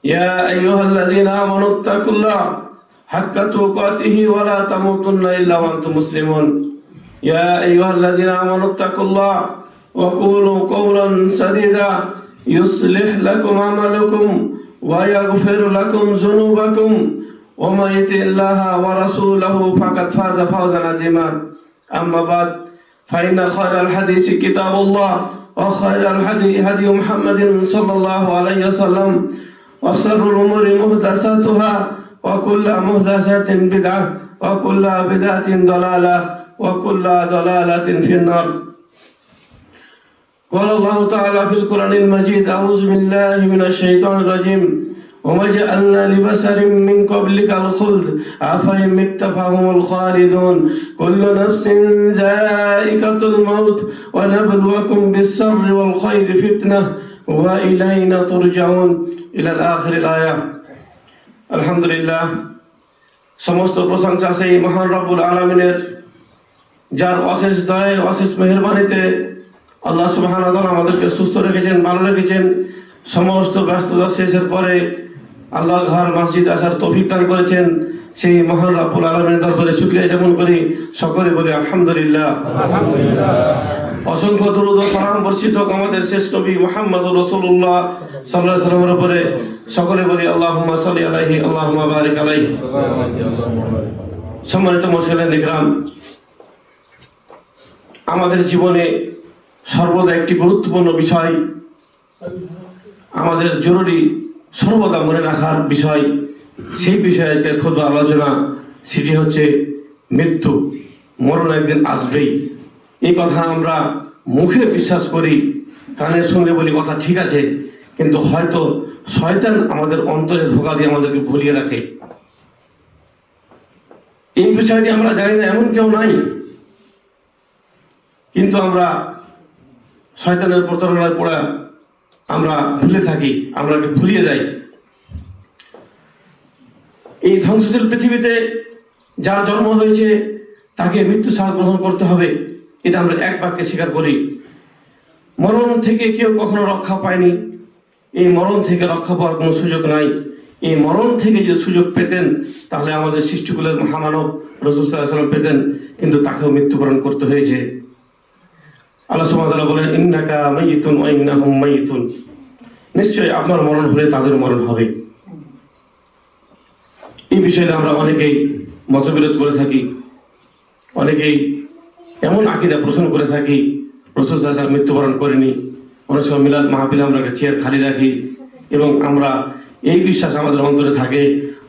يا أيها الذين آمنوا اتقوا الله حق تقاته ولا تموتن إلا وأنتم مسلمون يا أيها الذين آمنوا اتقوا الله وقولوا قولا سديدا يصلح لكم أعمالكم ويغفر لكم ذنوبكم ومن يطع الله ورسوله فقد فاز فوزا عظيما أما بعد فإن خير الحديث كتاب الله وخير الهدي هدي محمد صلى الله عليه وسلم وشر الأمور محدثاتها وكل محدثة بدعة وكل بدعة ضلالة وكل ضلالة في النار. قال الله تعالى في القرآن المجيد: أعوذ بالله من الشيطان الرجيم وما جعلنا لبشر من قبلك الخلد أفإن مت فهم الخالدون كل نفس ذائقة الموت ونبلوكم بالشر والخير فتنة وإلينا ترجعون إلى الآخر الآية. الحمد لله সমস্ত প্রশংসা সেই মহান রব্বুল আলামিনের, যার অশেষ দয়ায় অশেষ মেহেরবানিতে আল্লাহ সুবহানাহু ওয়া তাআলা আমাদেরকে সুস্থ রেখেছেন, ভালো রেখেছেন। সমস্ত ব্যস্ততা শেষের পরে আল্লাহর ঘর মসজিদ আসার তৌফিক দান করেছেন। সেই মহান রব্বুল আলামিনের দরবারে শুকরিয়া জ্ঞাপন করি, সকলে বলি আলহামদুলিল্লাহ। অসংখ্য দরুদ ও সালাম বর্ষিত হোক আমাদের শেষ নবী মুহাম্মদুর রাসূলুল্লাহ সাল্লাল্লাহু আলাইহি ওয়াসাল্লামের উপরে, সকলে বলি আল্লাহুম্মা সাল্লি আলাইহি আল্লাহুম্মা বারিক আলাইহি। সম্মানিত মুসলিম ইকরাম, আমাদের জীবনে সর্বদা একটি গুরুত্বপূর্ণ বিষয়, আমাদের জরুরি সর্বদা মনে রাখার বিষয়, সেই বিষয়ে আজকের খুতবা আলোচনা, সেটি হচ্ছে মৃত্যু। মরণ একদিন আসবেই, এই কথা আমরা মুখে বিশ্বাস করি, কানের সঙ্গে বলি কথা ঠিক আছে, কিন্তু হয়তো শয়তান আমাদের অন্তরে ধোঁকা দিয়ে আমাদেরকে ভুলিয়ে রাখে। এই বিষয়টি আমরা জানি না, এমন কেউ নাই, কিন্তু আমরা শয়তানের প্রতারণায় পড়া আমরা ভুলে থাকি, আমরা ভুলিয়ে যাই। এই ধ্বংসশীল পৃথিবীতে যার জন্ম হয়েছে তাকে মৃত্যু ছাড়া গ্রহণ করতে হবে, এটা আমরা এক বাক্যে স্বীকার করি। মরণ থেকে কেউ কখনো রক্ষা পায়নি, এই মরণ থেকে রক্ষা পাওয়ার কোনো সুযোগ নাই। এই মরণ থেকে যদি সুযোগ পেতেন তাহলে আমাদের সৃষ্টিকুলের মহামানব রাসূল সাল্লাল্লাহু আলাইহি ওয়াসাল্লাম পেতেন, কিন্তু তাকেও মৃত্যুবরণ করতে হয়েছে। আল্লাহ সুবহানাহু ওয়া তাআলা বলেন, ইন্নাকা মাইয়িতুন ওয়া ইন্নাহুম মাইয়িতুন, নিশ্চয়ই আপনার মরণ হলে তাদের মরণ হবে। এই বিষয়ে আমরা অনেকেই মতবিরোধ করে থাকি, অনেকেই এমন আকীদা পোষণ করে থাকি রাসূল সাল্লাল্লাহু আলাইহি ওয়াসাল্লাম মৃত্যুবরণ করেনি। অনেক সময় মিলাদ মাহফিলে আমরা একটা চেয়ার খালি রাখি এবং আমরা এই বিশ্বাস আমাদের অন্তরে থাকে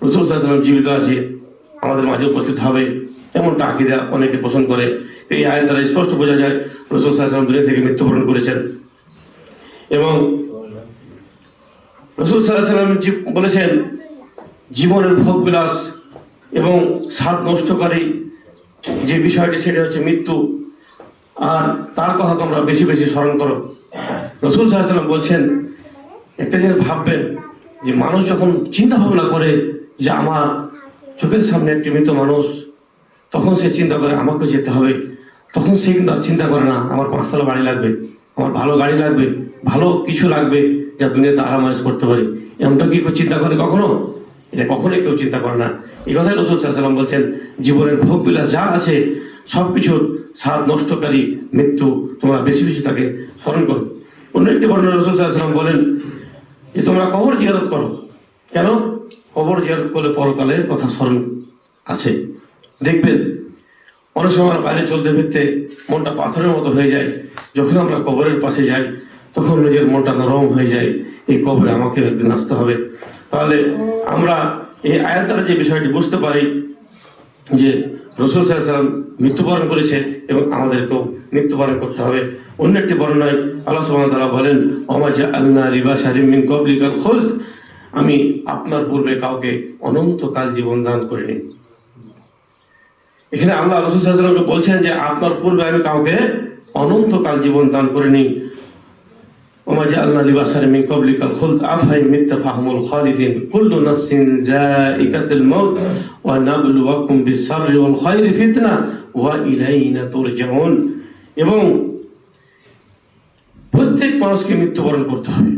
রাসূল সাল্লাল্লাহু আলাইহি ওয়াসাল্লাম জীবিত আছে, আমাদের মাঝে উপস্থিত হবে, এমনটা আকীদা অনেকে পোষণ করে। এই আয়াত দ্বারা স্পষ্ট বোঝা যায় রাসূল সাল্লাল্লাহু আলাইহি ওয়াসাল্লাম দুনিয়া থেকে মৃত্যুবরণ করেছেন। এবং রাসূল সাল্লাল্লাহু আলাইহি ওয়াসাল্লাম বলেছেন, জীবনের ভোগ বিলাস এবং স্বাদ নষ্টকারী যে বিষয়টি সেটা হচ্ছে মৃত্যু, আর তার কথা তোমরা বেশি বেশি স্মরণ করো। রাসূল সাল্লাল্লাহু আলাইহি ওয়াসাল্লাম বলছেন, একটা জিনিস ভাববেন যে মানুষ যখন চিন্তা ভাবনা করে যে আমার চোখের সামনে একটি মৃত মানুষ, তখন সে চিন্তা করে আমাকেও যেতে হবে। তখন সে কিন্তু আর চিন্তা করে না আমার 5 তলা বাড়ি লাগবে, আমার ভালো গাড়ি লাগবে, ভালো কিছু লাগবে যা দুনিয়াতে আরামায়েশ করতে পারি। এমনটা কি চিন্তা করে কখনো? এটা কখনোই কেউ চিন্তা করে না। এই কথাই রাসূল সাল্লাল্লাহু আলাইহি ওয়াসাল্লাম বলছেন, জীবনের ভোগ বিলাস যা আছে সব কিছুর স্বাদ নষ্টকারী মৃত্যু, তোমরা বেশি বেশি তাকে স্মরণ করো। অন্য একটি বর্ণনা রাসূল সাল্লাল্লাহু আলাইহি ওয়াসাল্লাম বলেন যে তোমরা কবর জিয়ারত করো। কেন? কবর জিয়ারত করলে পরকালের কথা স্মরণ আছে। দেখবেন অনেক সময় আমরা বাইরে চলতে ফিরতে মনটা পাথরের মতো হয়ে যায়, যখন আমরা কবরের পাশে যাই তখন নিজের মনটা নরম হয়ে যায়, এই কবরে আমাকে একদিন আসতে হবে। তাহলে আমরা এই আয়াত দ্বারা যে বিষয়টি বুঝতে পারি যে রাসূল সাল্লাল্লাহু আলাইহি ওয়াসাল্লাম মৃত্যুবরণ করেছে এবং আমাদেরকেও মৃত্যুবরণ করতে হবে। অন্য একটি বর্ণনায় আল্লাহ সুবহানাহু ওয়া তাআলা বলেন, ওমা জাআলনা লিবাশারিন মিন ক্বাবলিকাল খুলদ, আমি আপনার পূর্বে কাউকে অনন্তকাল জীবন দান করিনি। এখানে আল্লাহ রাসূল সাল্লাল্লাহু আলাইহি ওয়াসাল্লামকে বলছেন যে আপনার পূর্বে আমি কাউকে অনন্তকাল জীবন দান করিনি। ওমা জাআলনা লিবাশারিন মিন ক্বাবলিকাল খুলদ আফাইন মিত্তা ফাহুমুল খালিদিন কুল্লু নাফসিন যায়িকাতুল মাউত ওয়া নাবলুওয়াকুম বিশ-শাররি ওয়াল খায়রি ফিতনা ওয়া ইলাইনা তুরজাউন। এবং প্রত্যেক মানুষকে মৃত্যুবরণ করতে হবে,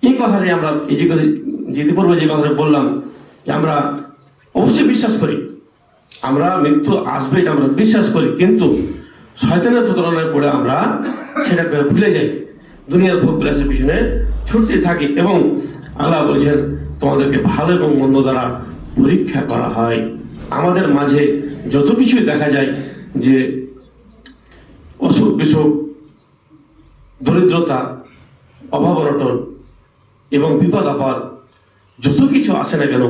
এই কথাটি আমরা ইতিপূর্বে যে কথাটা বললাম যে আমরা অবশ্যই বিশ্বাস করি, আমরা মৃত্যু আসবে এটা আমরা বিশ্বাস করি, কিন্তু শয়তানের প্রতারণায় পড়ে আমরা সেটাকে ভুলে যাই, দুনিয়ার ভোগ বিলাসের পিছনে ছুটতে থাকি। এবং আল্লাহ বলছেন তোমাদেরকে ভালো এবং মন্দ দ্বারা পরীক্ষা করা হয়। আমাদের মাঝে যত কিছুই দেখা যায় যে অসুখ বিসুখ, দরিদ্রতা, অভাব অনটন এবং বিপদ আপদ যত কিছু আসে না কেন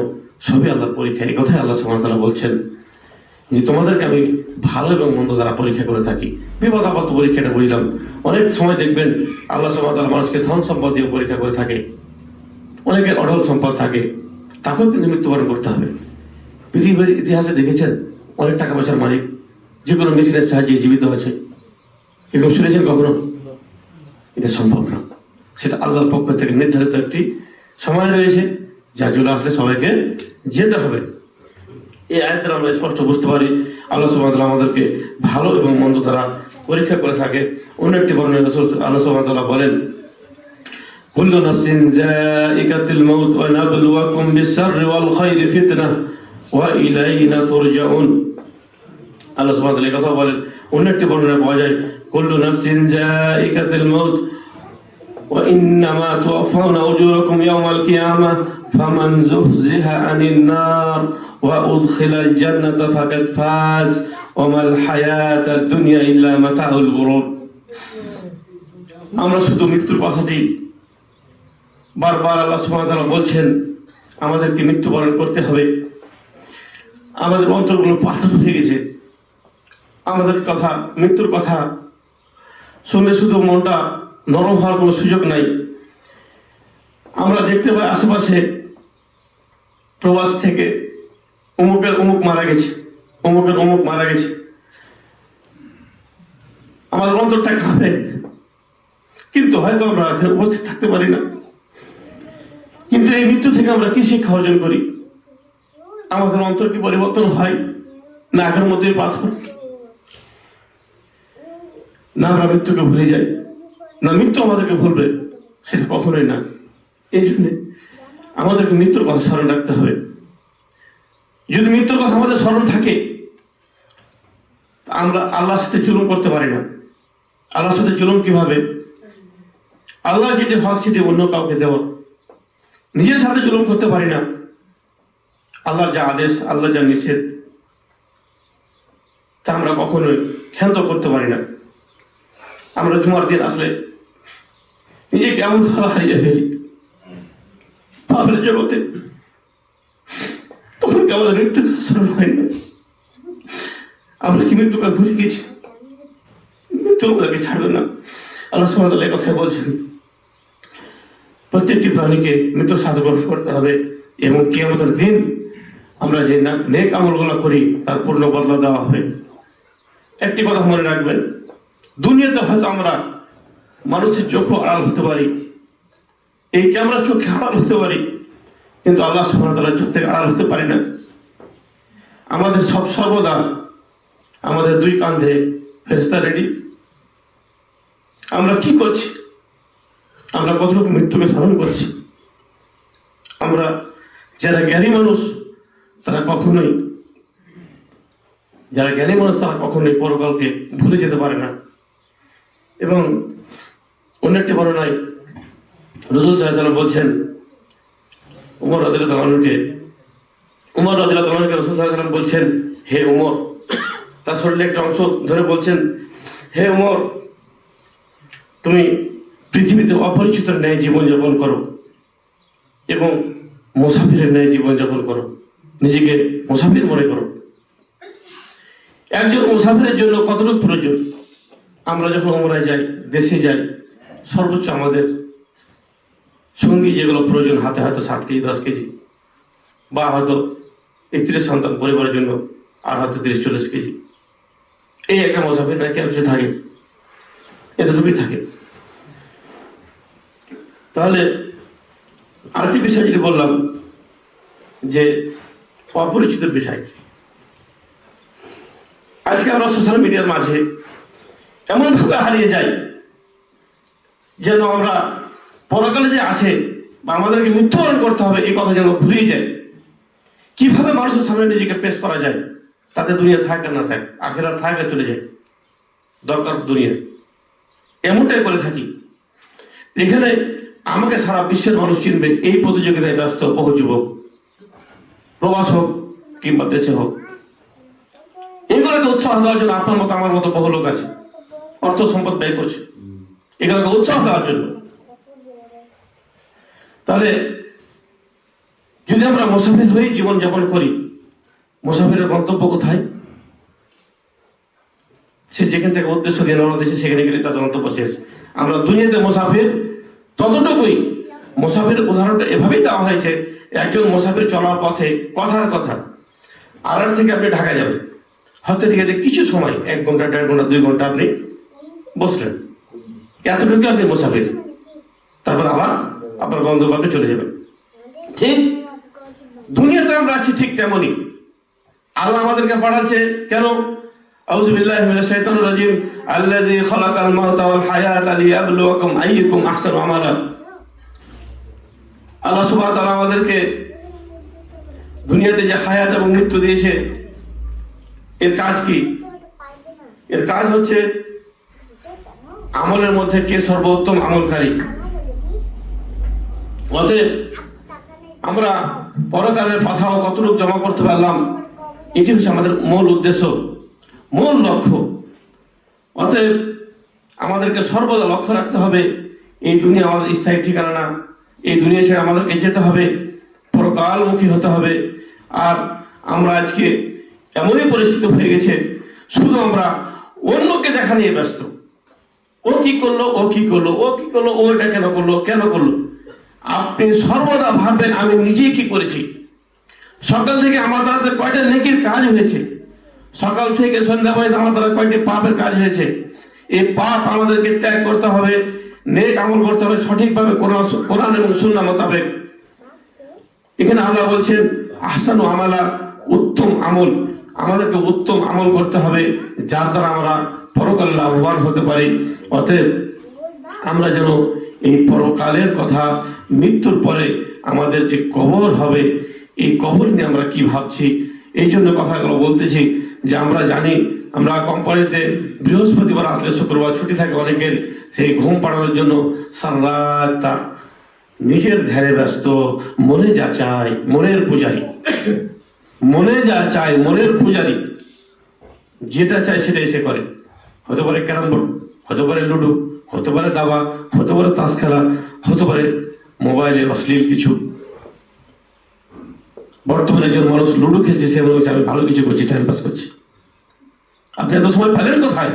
সবই আল্লাহর পরীক্ষা। এই কথাই আল্লাহ সুবহানাহু ওয়া তাআলা বলছেন যে তোমাদেরকে আমি ভালো এবং মন্দ দ্বারা পরীক্ষা করে থাকি। বিপদ আপদ পরীক্ষাটা বুঝলাম, অনেক সময় দেখবেন আল্লাহ সুবহানাহু ওয়া তাআলা মানুষকে ধন সম্পদ দিয়ে পরীক্ষা করে থাকে। অনেকের অঢল সম্পদ থাকে, তাকেও কিন্তু মৃত্যুবরণ করতে হবে। পৃথিবীর ইতিহাসে দেখেছেন অনেক টাকা পয়সার মালিক যে কোনো মেশিনের সাহায্যে জীবিত আছে, এরকম শুনেছেন কখনো? এটা সম্ভব না, সেটা আল্লাহর পক্ষ থেকে নির্ধারিত একটি সময় রয়েছে, যা চলে আসলে সবাইকে যেতে হবে। এই আয়াতের আমরা স্পষ্ট বুঝতে পারি আল্লাহ সুবহানাহু ওয়া তাআলা আমাদেরকে ভালো এবং মন্দ দ্বারা পরীক্ষা করে থাকে। অন্য একটি বর্ণনায় রাসূল আল্লাহ সুবহানাহু ওয়া তাআলা বলেন, কুল্লু নাফসিন যায়িকাতুল মাউত ওয়া নাবলুয়াকুম বিশ-শাররি ওয়াল খায়রি ফিতনাহ ওয়া ইলাইনা তুরজাউন। আল্লাহ সুবহানাহু ওয়া তাআলা এই কথা বলেন। অন্য একটি বর্ণনায় পাওয়া যায়, কুল্লু নাফসিন যায়িকাতুল মাউত ওয়া ইন্নামা তুওয়াফাউনা উজুরাকুম ইয়াওমাল কিয়ামাহ ফামান যুহজিহা আনিন নার ওয়া উদখিলাল জান্নাতা ফাকাদ ফাজ ওয়া মাল হায়াতুদ দুনিয়া ইল্লা মাতাউল গুরুর। আমরা শুধু মৃত্যুর কথাটি বারবার আল্লাহ সুবহানাহু ওয়া তাআলা বলছেন, আমাদেরকে মৃত্যুবরণ করতে হবে। আমাদের অন্তরগুলো পাথর হয়ে গেছে, আমাদের কথা, মৃত্যুর কথা শুনলে শুধু মনটা নরম হওয়ার কোনো সুযোগ নাই। আমরা দেখতে পাই আশেপাশে প্রবাস থেকে অমুকের অমুক মারা গেছে, অমুকের অমুক মারা গেছে, আমাদের অন্তরটা কাঁপে, কিন্তু হয়তো আমরা উপস্থিত থাকতে পারি না। কিন্তু এই মৃত্যু থেকে আমরা কি শিক্ষা অর্জন করি? আমাদের অন্তর কি পরিবর্তন হয় না আগের মধ্যে পাথর? না আমরা মৃত্যুকে ভুলে যাই, না মৃত্যু আমাদেরকে ভুলবে, সেটা কখনোই না। এই জন্য আমাদেরকে মৃত্যুর কথা স্মরণ রাখতে হবে। যদি মৃত্যুর কথা আমাদের স্মরণ থাকে, আমরা আল্লাহর সাথে জুলুম করতে পারি না। আল্লাহর সাথে জুলুম কিভাবে? আল্লাহ যেটি হক সেটি অন্য কাউকে দেওয়া। নিজের সাথে জুলুম করতে পারি না। আল্লাহর যা আদেশ, আল্লাহ যা নিষেধ, তা আমরা কখনোই ক্ষান্ত করতে পারি না। আমরা জুমার দিন আসলে নিজেকে এমন ভাবে হারিয়ে ফেলি পাপের জগতে, তখন কি আমাদের মৃত্যুর কথা স্মরণ হয় না? আমরা কি মৃত্যুকে ভুলে গেছি? মৃত্যু আমাদেরকে ছাড়বে না। আল্লাহ সুবহানাহু ওয়া তাআলা এই কথাই বলছেন, প্রত্যেকটি প্রাণীকে মৃত্যুর সাথে গ্রহণ করতে হবে এবং কিয়ামতের দিন আমরা যে নেক আমলগুলো করি তার পূর্ণ বদলা দেওয়া হবে। একটি কথা মনে রাখবেন, দুনিয়াতে হয়তো আমরা মানুষের চোখে আড়াল হতে পারি, এই ক্যামেরা চোখে আড়াল হতে পারি, কিন্তু আল্লাহ সুবহানাহু ওয়া তাআলার চোখ থেকে আড়াল হতে পারি না। আমাদের সর্বদা আমাদের দুই কাঁধে ফেরেশতা রেডি। আমরা কি করছি? আমরা কতটুকু মৃত্যুকে স্মরণ করছি? আমরা যারা জ্ঞানী মানুষ তারা কখনোই পরকালকে ভুলে যেতে পারে না। এবং অন্য একটি বর্ণনায় রাসূল সাল্লাল্লাহু আলাইহি ওয়াসাল্লাম বলছেন, উমর রাদিয়াল্লাহু আনহুকে রাসূল সাল্লাল্লাহু আলাইহি ওয়াসাল্লাম বলছেন, হে উমর, তার শরীরের একটা অংশ ধরে বলছেন, হে উমর, তুমি পৃথিবীতে অপরিচিতের ন্যায় জীবনযাপন করো এবং মুসাফিরের ন্যায় জীবনযাপন করো, নিজেকে মুসাফির মনে করো। একজন মুসাফিরের জন্য কতটুকু প্রয়োজন? আমরা যখন উমরায় যাই, দেশে যাই, সর্বোচ্চ আমাদের সঙ্গী যেগুলো প্রয়োজন, হাতে হয়তো 7 কেজি 10 কেজি, বা হয়তো স্ত্রী সন্তান পরিবারের জন্য আর হয়তো 30-40 কেজি। এই একটা মুসাফির নাকি আর কিছু থাকে? এতটুকুই থাকে। তাহলে আরেকটি বিষয় যেটি বললাম যে অপরিচিত বিষয়, আজকে আমরা সোশ্যাল মিডিয়ার মাঝে এমন ভাবে হারিয়ে যাই যেন আমরা পরকালে যে আছে বা আমাদেরকে মৃত্যুবরণ করতে হবে, এই কথা যেন ভুলেই যায়। কিভাবে মানুষের সামনে নিজেকে পেশ করা যায়, তাতে দুনিয়া থাকে না থাকে, আখেরাত থাকে চলে যায়, দরকার দুনিয়া, এমনটাই করে থাকি। এখানে আমাকে সারা বিশ্বের মানুষ চিনবে, এই প্রতিযোগিতায় ব্যস্ত বহু যুবক, প্রবাস হোক কিংবা দেশে হোক। এগুলোকে উৎসাহ দেওয়ার জন্য আপনার মতো আমার মতো বহু লোক আছে, অর্থ সম্পদ ব্যয় করছে এগুলোকে উৎসাহ দেওয়ার জন্য। তাহলে যদি আমরা মুসাফির হয়ে জীবন যাপন করি, মুসাফিরের গন্তব্য কোথায়? সে যেখান থেকে উদ্দেশ্য দিয়ে রওনা দিয়েছে সেখানে গেলে তার গন্তব্য শেষ। আমরা দুনিয়াতে মুসাফির ততটুকুই। মুসাফির উদাহরণটা এভাবেই দেওয়া হয়েছে, একজন মুসাফির চলার পথে কথার কথা আড়ার থেকে আপনি ঢাকা যাবেন, হয়তো ঠিক আছে কিছু সময় 1 ঘন্টা 1.5 ঘন্টা 2 ঘন্টা আপনি বসলেন, এতটুকু আপনি মুসাফির। তারপর আবার আপনার গন্তব্যে চলে যাবেন। ঠিক দুনিয়াতে আমরা আছি ঠিক তেমনই। আল্লাহ আমাদেরকে পাঠাচ্ছে কেন? আউযু বিল্লাহি মিনাশ শাইতানির রাজিম, আল্লাযী খালাকাল মাউতা ওয়াল হায়াতা লিয়াবলুয়াকুম আইয়ুকুম আহসানু আমালা। আল্লাহ সুবহানাহু ওয়া তাআলা আমাদেরকে দুনিয়াতে যে হায়াত এবং মৃত্যু দিয়েছে, এর কাজ কি? এর কাজ হচ্ছে আমলের মধ্যে কে সর্বোত্তম আমলকারী। অতএব আমরা পরকালের কথাও কতটুকু জমা করতে পারলাম, এটি হচ্ছে আমাদের মূল উদ্দেশ্য, মূল লক্ষ্য। অতএব আমাদেরকে সর্বদা লক্ষ্য রাখতে হবে, এই দুনিয়া আমাদের স্থায়ী ঠিকানা না, এই দুনিয়া ছেড়ে আমাদেরকে যেতে হবে, পরকালমুখী হতে হবে। আর আমরা আজকে এমনই পরিস্থিতি হয়ে গেছে, শুধু আমরা অন্যকে দেখা নিয়ে ব্যস্ত। ও কি করলো, ও কি করলো, ও কি করলো, ও এটা কেন করলো, কেন করলো। আপনি সর্বদা ভাববেন আমি নিজে কি করেছি, সকাল থেকে আমার দ্বারা কয়টা নেকির কাজ হয়েছে, সকাল থেকে সন্ধ্যা পর্যন্ত আমার দ্বারা কয়টি পাপের কাজ হয়েছে। এই পাপ আমাদেরকে ত্যাগ করতে হবে, নেক আমল করতে হবে সঠিকভাবে কোরআন এবং সুন্নাহ মোতাবেক। এখানে আল্লাহ বলছেন আহসানু আমালা, উত্তম আমল। আমাদেরকে উত্তম আমল করতে হবে যার দ্বারা আমরা পরকালে লাভবান হতে পারি। অতএব আমরা যেন এই পরকালের কথা, মৃত্যুর পরে আমাদের যে কবর হবে, এই কবর নিয়ে আমরা কি ভাবছি, এই জন্য কথাগুলো বলতেছি। যে আমরা জানি, আমরা কোম্পানিতে বৃহস্পতিবার আসলে শুক্রবার ছুটি থাকে অনেকের, সেই ঘুম পাড়ানোর জন্য সারা রাত তার নিজের ধ্যানে ব্যস্ত, মনে যা চায় মনের পূজারী, মনে যা চায় মনের পূজারী, যেটা চায় সেটাই সে করে। হতে পারে ক্যারাম বোর্ড, হতে পারে লুডো, হতে পারে দাবা, হতে পারে তাস খেলা, হতে পারে মোবাইলে অশ্লীল কিছু। বর্তমানে একজন মানুষ লুডো খেলছে, সে মনে হচ্ছে আমি ভালো কিছু করছি, টাইম পাস করছি। আপনি এত সময় পেলেন কোথায়?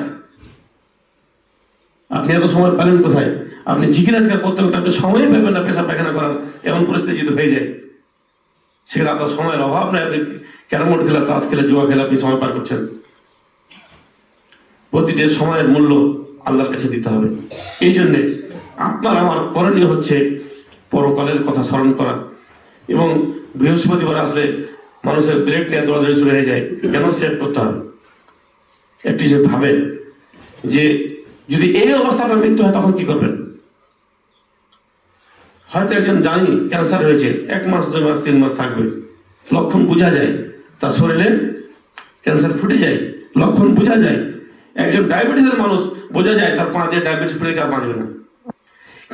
আপনি এত সময় পেলেন কোথায়? আপনি জিজ্ঞাসা করতে করতে আপনি সময় পাবেন না পেশা পায়খানা করার, এমন পরিস্থিতি যদি হয়ে যায়, সেখানে আপনার সময়ের অভাব নাই। আপনি ক্যারাম বোর্ড খেলা, তাস খেলে, জুয়া খেলে আপনি সময় পার করছেন। প্রতিটি সময়ের মূল্য আল্লাহর কাছে দিতে হবে। এই জন্যে আপনার আমার করণীয় হচ্ছে পরকালের কথা স্মরণ করা। এবং বৃহস্পতিবার আসলে মানুষের ব্রেক নিয়ে দৌড়াদৌড়ি শুরু হয়ে যায়, কেন সেট করতে হবে? একটি যে ভাবেন যে যদি এই অবস্থা আপনার মৃত্যু হয় তখন কি করবেন? হয়তো একজন জানি ক্যান্সার হয়েছে, 1 মাস 2 মাস 3 মাস থাকবে, লক্ষণ বোঝা যায়, তার শরীরে ক্যান্সার ফুটে যায়, লক্ষণ বোঝা যায়। একজন ডায়াবেটিসের মানুষ বোঝা যায় তার পা দিয়ে ডায়াবেটিস ফুটে আর বাঁচবে না।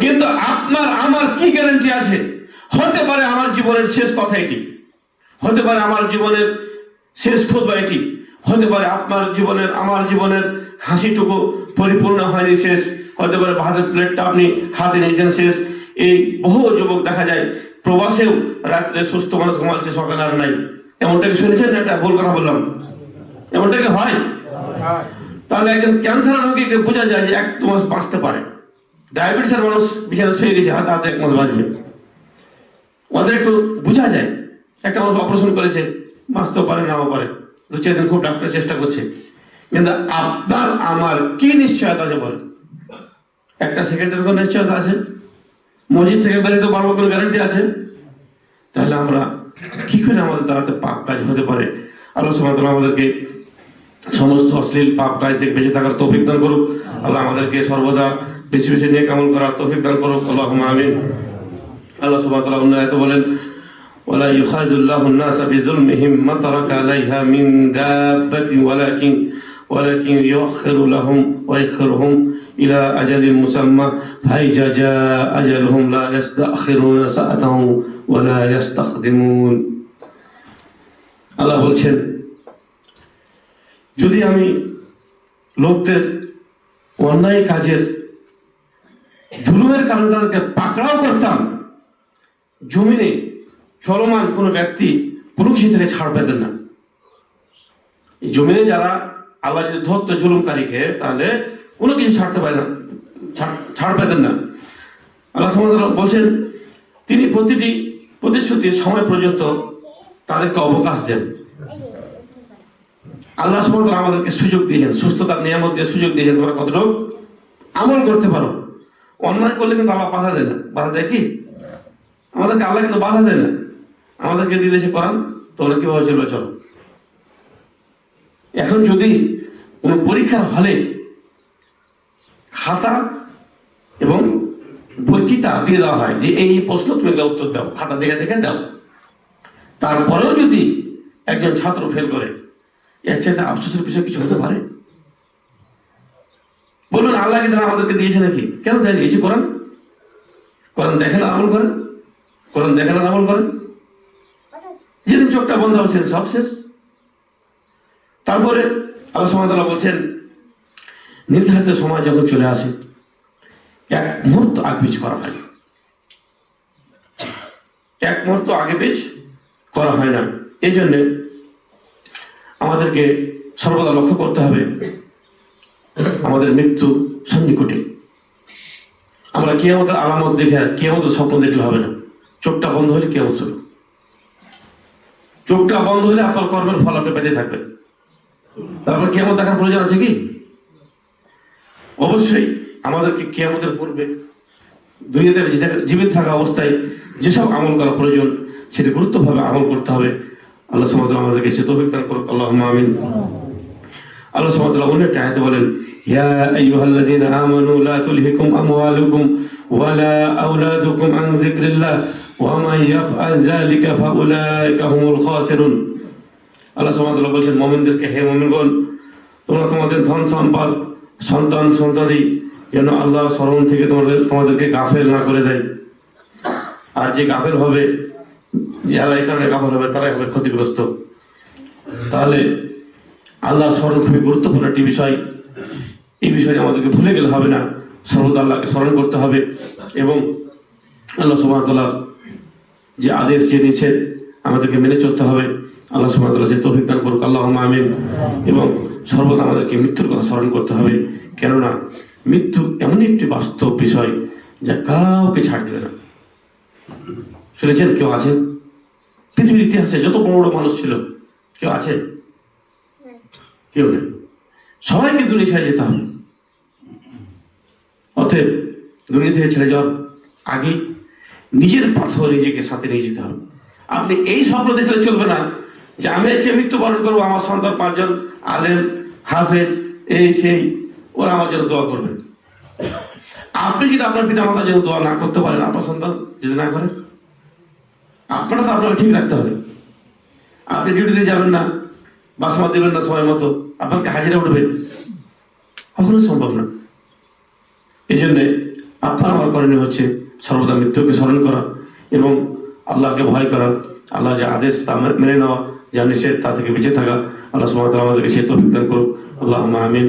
কিন্তু আপনার আমার কি গ্যারান্টি আছে? হতে পারে আমার জীবনের শেষ কথা এটি, হতে পারে আমার জীবনের শেষ খুতবা এটি, হতে পারে আপনার জীবনের আমার জীবনের হাসিটুকু পরিপূর্ণ হয়নি শেষ, হতে পারে ভাতের প্লেটটা আপনি হাতে নিয়েছেন শেষ। এই বহু যুবক দেখা যায় প্রবাসেও রাত্রে সুস্থ মানুষ ঘুমাচ্ছে, সকালে আর নাই। এমনটাকে শুনেছেন? একটা ভুল কথা বললাম? এমনটাকে হয়? তাহলে একজন ক্যান্সার রোগীকে বোঝা যায় যে 1-2 মাস বাঁচতে পারে, ডায়াবেটিসের মানুষ বিছানা শুয়ে গেছে, হাতে 1 মাস বাঁচবে। ওদের একটু বোঝা যায়। একটা মানুষ অপারেশন করেছে, বাঁচতেও পারে, নাও পারে, 2-4 দিন খুব ডাক্তার চেষ্টা করছে। কিন্তু আপনার আমার কি নিশ্চয়তা আছে বলেন? একটা সেকেন্ডের কোনো নিশ্চয়তা আছে? মসজিদ থেকে বেরোতে পারবো কোনো গ্যারান্টি আছে? তাহলে আমরা কি করে আমাদের দ্বারাতে পাপ কাজ হতে পারে? আল্লাহ সুবহানাহু ওয়া তাআলা আমাদেরকে সমস্ত অশ্লীল পাপ কাজ থেকে বেঁচে থাকার তৌফিক দান করুক। আল্লাহ আমাদেরকে সর্বদা বেশি বেশি নেক আমল করার তৌফিক দান করুক। আল্লাহুম্মা আমিন। আল্লাহ সুবহানাহু ওয়া তাআলা অন্য আয়াতে বলেন ওয়ালা ইউখাযিল্লাহু আন-নাসা বিযুলমিহিম মা তারাকা আলাইহা মিন দাব্বাতিন ওয়ালাকিন ইউখিরু লাহুম ওয়া ইয়াখিরুহুম ইলা আজালিন মুসাম্মা ফাইজা জাআ আজালুহুম লা ইস্তাখিরুনা সাআতান ওয়া লা ইস্তাখদিমুন। আল্লাহ বলছেন যদি আমি লোকদের অন্যায় কাজের জুলুমের কারণে তাদেরকে পাকড়াও করতাম, জমিনে চলমান কোনো ব্যক্তি কোনো কিছু থেকে ছাড় পেতেন না। জমিনে যারা আল্লাহ যদি ধরতো জুলুমকারীকে, তাহলে কোনো কিছু ছাড় পেতেন না। আল্লাহ সুবহানাহু ওয়া তাআলা বলছেন তিনি প্রতিটি প্রতিশ্রুতির সময় পর্যন্ত তাদেরকে অবকাশ দেন। আল্লাহ সুবহানাহু ওয়া তাআলা আমাদেরকে সুযোগ দিয়েছেন, সুস্থতার নিয়ামত দিয়ে সুযোগ দিয়েছেন, তোমরা কতটুকু আমল করতে পারো। অন্যায় করলে কিন্তু আল্লাহ বাধা দেয় না। বাধা দেয় কি? আমাদেরকে আল্লাহ কিন্তু বাধা দেয় না, আমাদেরকে দিয়ে দিয়েছে কোরআন, তোমরা কিভাবে চলবে চলো। এখন যদি কোনো পরীক্ষার হলে খাতা এবং বই কিতাব দিয়ে দেওয়া হয় যে এই প্রশ্ন তুমি উত্তর দাও, খাতা দেখে দেখে দাও, তারপরেও যদি একজন ছাত্র ফেল করে, এর চাইতে আফসোসের বিষয় কিছু হতে পারে? বলবেন আল্লাহ কি তারা আমাদেরকে দিয়েছে নাকি? কেন দেয়নি? এই যে কোরআন, কোরআন দেখেন আর আমল করেন, কোরআন দেখেন আর আমল করেন। যেদিন চোখটা বন্ধ হবে সেদিন সব শেষ। তারপরে আল্লাহ সুবহানাহু ওয়া তাআলা বলছেন নির্ধারিত সময় যখন চলে আসে এক মুহূর্ত আগ পিছ করা হয়, এক মুহূর্ত আগে পিছ করা হয় না। এই জন্যে আমাদেরকে সর্বদা লক্ষ্য করতে হবে আমাদের মৃত্যু সন্নিকটে। আমরা কিয়ামতের আলামত দেখে কিয়ামতের স্বপ্ন দেখলে হবে না। চোখটা বন্ধ হলে কিয়ামত শুরু। চোখটা বন্ধ হলে আপনার কর্মের ফল আপনি পেতে থাকবেন। তারপর কিয়ামত দেখার প্রয়োজন আছে কি? অবশ্যই আমাদেরকে কিয়ামতের পূর্বে দুনিয়াতে জীবিত থাকা অবস্থায় যেসব আমল করা প্রয়োজন সেটা গুরুত্বভাবে আমল করতে হবে। আল্লাহ সুবহানাহু ওয়া তাআলা আমাদেরকে সে তৌফিক দান করুক, আল্লাহুম্মা আমিন। আল্লাহ সুবহানাহু ওয়া তাআলা অন্য একটা আয়াতে বলেন ইয়া আইয়ুহাল্লাযীনা আমানু লা তুলহিকুম আমওয়ালুকুম ওয়া লা আওলাদুকুম আন যিকরিল্লাহ ওয়া মান ইয়াফআল যালিকা ফাউলাইকা হুমুল খাসিরুন। আল্লাহ সুবহানাহু ওয়া তাআলা বলেন মুমিনদেরকে, হে মুমিনগণ, তোমরা তোমাদের ধন সম্পদ সন্তান সন্ততি যেন আল্লাহর স্মরণ থেকে তোমাদেরকে গাফেল না করে দেয়। আর যে গাফেল হবে, যারা এই কারণে গাফেল হবে, তারাই হবে ক্ষতিগ্রস্ত। তাহলে আল্লাহর স্মরণ খুবই গুরুত্বপূর্ণ একটি বিষয়। এই বিষয়ে আমাদেরকে ভুলে গেলে হবে না, সর্বদা আল্লাহকে স্মরণ করতে হবে এবং আল্লাহ সুবহানাহু ওয়া তাআলার যে আদেশ যে নিষেধ আমাদেরকে মেনে চলতে হবে। আল্লাহ সুবহানাহু ওয়া তাআলা সে তৌফিক দান করুক, আল্লাহুম্মা আমিন। এবং সর্বদা আমাদেরকে মৃত্যুর কথা স্মরণ করতে হবে, কেননা মৃত্যু এমন একটি বাস্তব বিষয় যা কাউকে ছাড় দেবে না। শুনেছেন কেউ আছে পৃথিবীর ইতিহাসে যত বড় বড় মানুষ ছিল, কেউ আছে? কেউ নেই। সবাইকে দুনিয়া ছেড়ে যেতে হবে। অতএব দুনিয়া থেকে ছেড়ে যাওয়ার আগে নিজের পাথর নিজেকে সাথে নিয়ে যেতে হবে। আপনি এই স্বপ্ন দেখলে চলবে না যে আমি আজকে মৃত্যুবরণ করবো, আমার সন্তান 5 জন আলেম হাফেজ এই সেই, ওরা আমার জন্য দোয়া করবেন। আপনি যদি আপনার পিতা মাতার জন্য দোয়া না করতে পারেন, আপনার সন্তান যদি না করেন, আপনারা তো আপনাকে ঠিক রাখতে হবে। আপনি ডিউটিতে যাবেন না, বাসমা দেবেন না সময় মতো, আপনাকে হাজিরা উঠবে, কখনো সম্ভব না। এই জন্যে আপনার আমার করণীয় হচ্ছে সর্বদা মৃত্যুকে স্মরণ করা এবং আল্লাহকে ভয় করা, আল্লাহ যে আদেশ তা মেনে নেওয়া, যা নিষেধ তা থেকে বেঁচে থাকা। আল্লাহ সুবহানাহু ওয়া তাআলা আমাদেরকে সে তৌফিক দান করুক, আল্লাহুম্মা আমিন।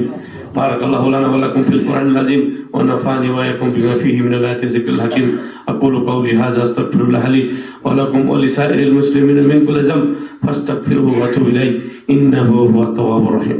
বারাকাল্লাহু লানা ওয়া লাকুম ফিল কুরআনিল আযীম ওয়া নাফা'নি ওয়া ইয়াকুম বিমা ফীহি মিনাল আয়াতি যিকরিল হাকীম। আকুলু কাওলি হাযা আস্তাগফিরুল্লাহ লি ওয়া লাকুম ওয়া লিসাইরিল মুসলিমিনা মিন কুল্লি যামব ফাস্তাগফিরুহু ওয়া তুবু ইলাইহি ইন্নাহু হুয়াত তাওয়াবুর রাহিম।